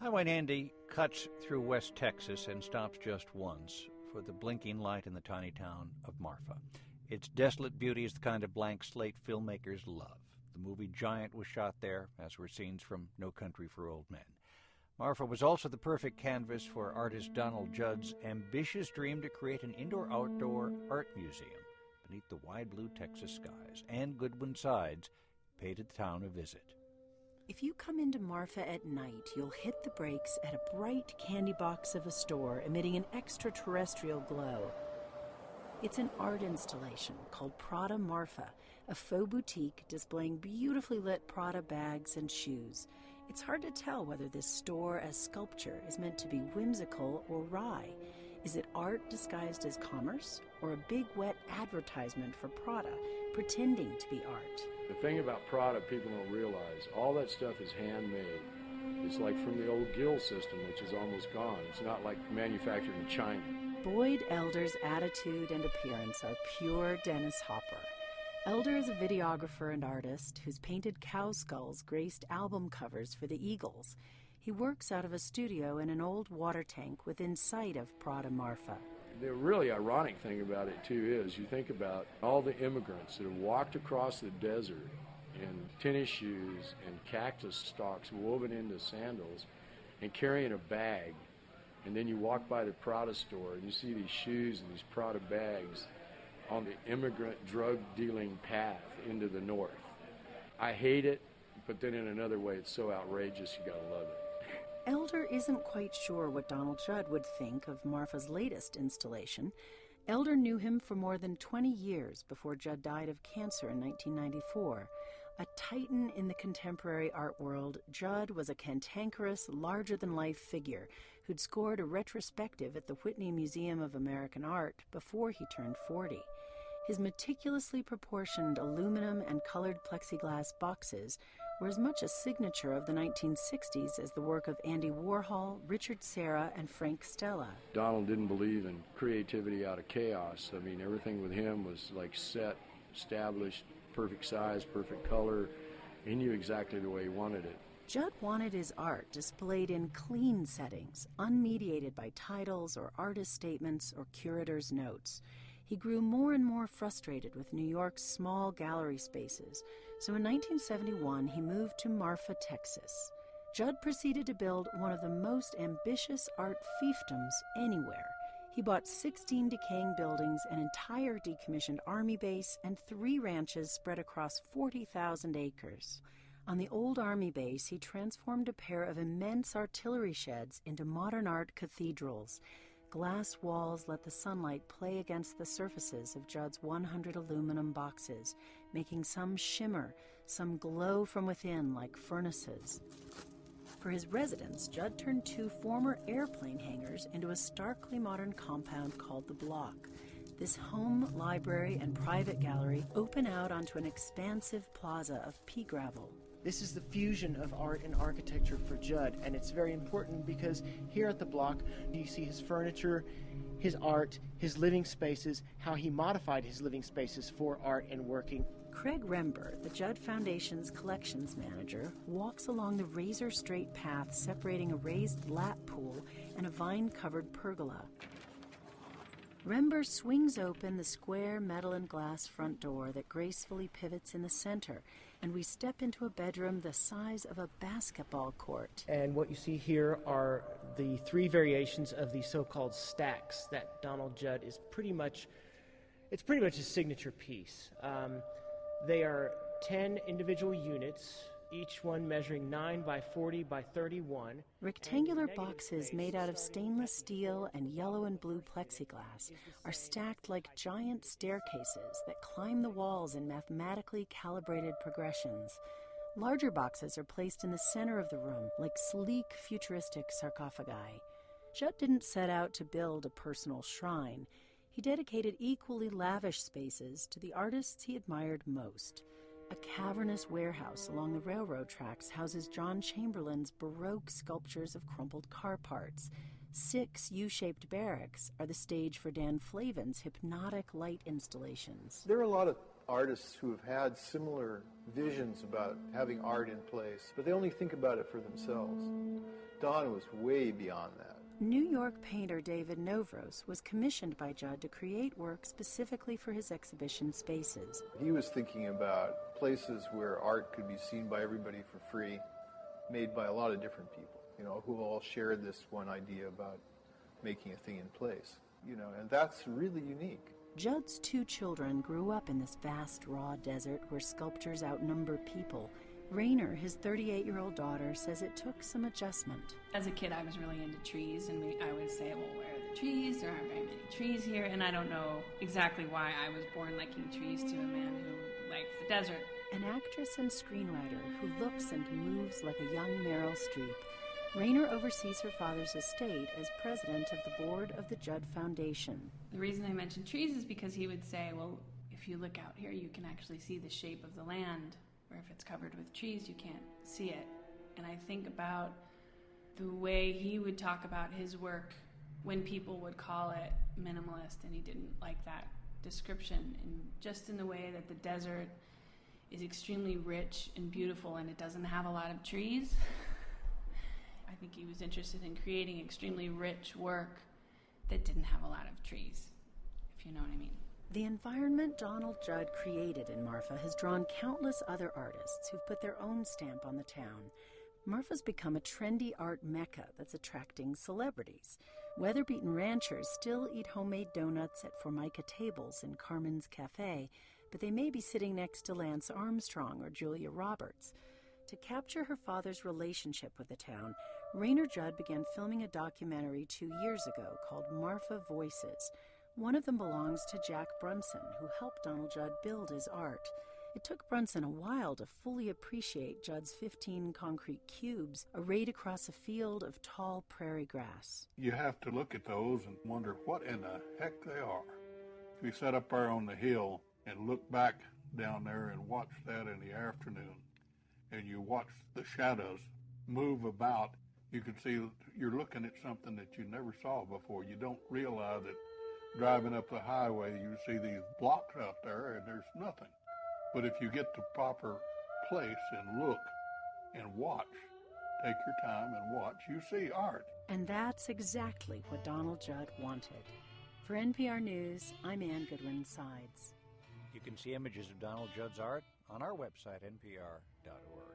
Highway Andy cuts through West Texas and stops just once for the blinking light in the tiny town of Marfa. Its desolate beauty is the kind of blank slate filmmakers love. The movie Giant was shot there, as were scenes from No Country for Old Men. Marfa was also the perfect canvas for artist Donald Judd's ambitious dream to create an indoor-outdoor art museum beneath the wide blue Texas skies, and Goodwin Sides paid the town a visit. If you come into Marfa at night, you'll hit the brakes at a bright candy box of a store emitting an extraterrestrial glow. It's an art installation called To Marfa, a faux boutique displaying beautifully lit Prada bags and shoes. It's hard to tell whether this store as sculpture is meant to be whimsical or wry. Is it art disguised as commerce, or a big wet advertisement for Prada, pretending to be art? The thing about Prada people don't realize, all that stuff is handmade. It's like from the old guild system, which is almost gone. It's not like manufactured in China. Boyd Elder's attitude and appearance are pure Dennis Hopper. Elder is a videographer and artist who's painted cow skulls graced album covers for the Eagles. He works out of a studio in an old water tank within sight of To Marfa. The really ironic thing about it, too, is you think about all the immigrants that have walked across the desert in tennis shoes and cactus stalks woven into sandals and carrying a bag. And then you walk by the Prada store and you see these shoes and these Prada bags on the immigrant drug-dealing path into the north. I hate it, but then in another way it's so outrageous you gotta love it. Elder isn't quite sure what Donald Judd would think of Marfa's latest installation. Elder knew him for more than 20 years before Judd died of cancer in 1994. A titan in the contemporary art world, Judd was a cantankerous, larger-than-life figure who'd scored a retrospective at the Whitney Museum of American Art before he turned 40. His meticulously proportioned aluminum and colored plexiglass boxes were as much a signature of the 1960s as the work of Andy Warhol, Richard Serra, and Frank Stella. Donald didn't believe in creativity out of chaos. I mean, everything with him was like set, established, perfect size, perfect color. He knew exactly the way he wanted it. Judd wanted his art displayed in clean settings, unmediated by titles or artist statements or curator's notes. He grew more and more frustrated with New York's small gallery spaces, so in 1971 he moved to Marfa, Texas. Judd proceeded to build one of the most ambitious art fiefdoms anywhere. He bought 16 decaying buildings, an entire decommissioned army base, and 3 ranches spread across 40,000 acres. On the old army base, he transformed a pair of immense artillery sheds into modern art cathedrals. Glass walls let the sunlight play against the surfaces of Judd's 100 aluminum boxes, making some shimmer, some glow from within like furnaces. For his residence, Judd turned 2 former airplane hangars into a starkly modern compound called The Block. This home, library, and private gallery open out onto an expansive plaza of pea gravel. This is the fusion of art and architecture for Judd, and it's very important because here at The Block you see his furniture, his art, his living spaces, how he modified his living spaces for art and working. Craig Rember, the Judd Foundation's collections manager, walks along the razor-straight path separating a raised lap pool and a vine-covered pergola. Rember swings open the square metal and glass front door that gracefully pivots in the center, and we step into a bedroom the size of a basketball court. And what you see here are the 3 variations of the so-called stacks that Donald Judd is pretty much his signature piece. They are 10 individual units each one measuring 9 by 40 by 31. Rectangular boxes made out of stainless steel and yellow and blue plexiglass are stacked like giant staircases that climb the walls in mathematically calibrated progressions. Larger boxes are placed in the center of the room like sleek, futuristic sarcophagi. Judd didn't set out to build a personal shrine. He dedicated equally lavish spaces to the artists he admired most. A cavernous warehouse along the railroad tracks houses John Chamberlain's Baroque sculptures of crumpled car parts. 6 U-shaped barracks are the stage for Dan Flavin's hypnotic light installations. There are a lot of artists who have had similar visions about having art in place, but they only think about it for themselves. Don was way beyond that. New York painter David Novros was commissioned by Judd to create work specifically for his exhibition spaces. He was thinking about places where art could be seen by everybody for free, made by a lot of different people, who all shared this one idea about making a thing in place, and that's really unique. Judd's 2 children grew up in this vast, raw desert where sculptures outnumber people. Rainer, his 38-year-old daughter, says it took some adjustment. As a kid, I was really into trees, and I would say, well, where are the trees? There aren't very many trees here, and I don't know exactly why I was born liking trees to a man who likes the desert. An actress and screenwriter who looks and moves like a young Meryl Streep, Rainer oversees her father's estate as president of the board of the Judd Foundation. The reason I mentioned trees is because he would say, well, if you look out here, you can actually see the shape of the land, where if it's covered with trees, you can't see it. And I think about the way he would talk about his work when people would call it minimalist, and he didn't like that description. And just in the way that the desert is extremely rich and beautiful and it doesn't have a lot of trees, I think he was interested in creating extremely rich work that didn't have a lot of trees, if you know what I mean. The environment Donald Judd created in Marfa has drawn countless other artists who've put their own stamp on the town. Marfa's become a trendy art mecca that's attracting celebrities. Weather-beaten ranchers still eat homemade donuts at Formica tables in Carmen's Cafe, but they may be sitting next to Lance Armstrong or Julia Roberts. To capture her father's relationship with the town, Rainer Judd began filming a documentary 2 years ago called Marfa Voices. One of them belongs to Jack Brunson, who helped Donald Judd build his art. It took Brunson a while to fully appreciate Judd's 15 concrete cubes arrayed across a field of tall prairie grass. You have to look at those and wonder what in the heck they are. If you sat up there on the hill and look back down there and watch that in the afternoon, and you watch the shadows move about, you can see you're looking at something that you never saw before. You don't realize that driving up the highway, you see these blocks out there and there's nothing. But if you get the proper place and look and watch, take your time and watch, you see art. And that's exactly what Donald Judd wanted. For NPR News, I'm Ann Goodwin-Sides. You can see images of Donald Judd's art on our website, npr.org.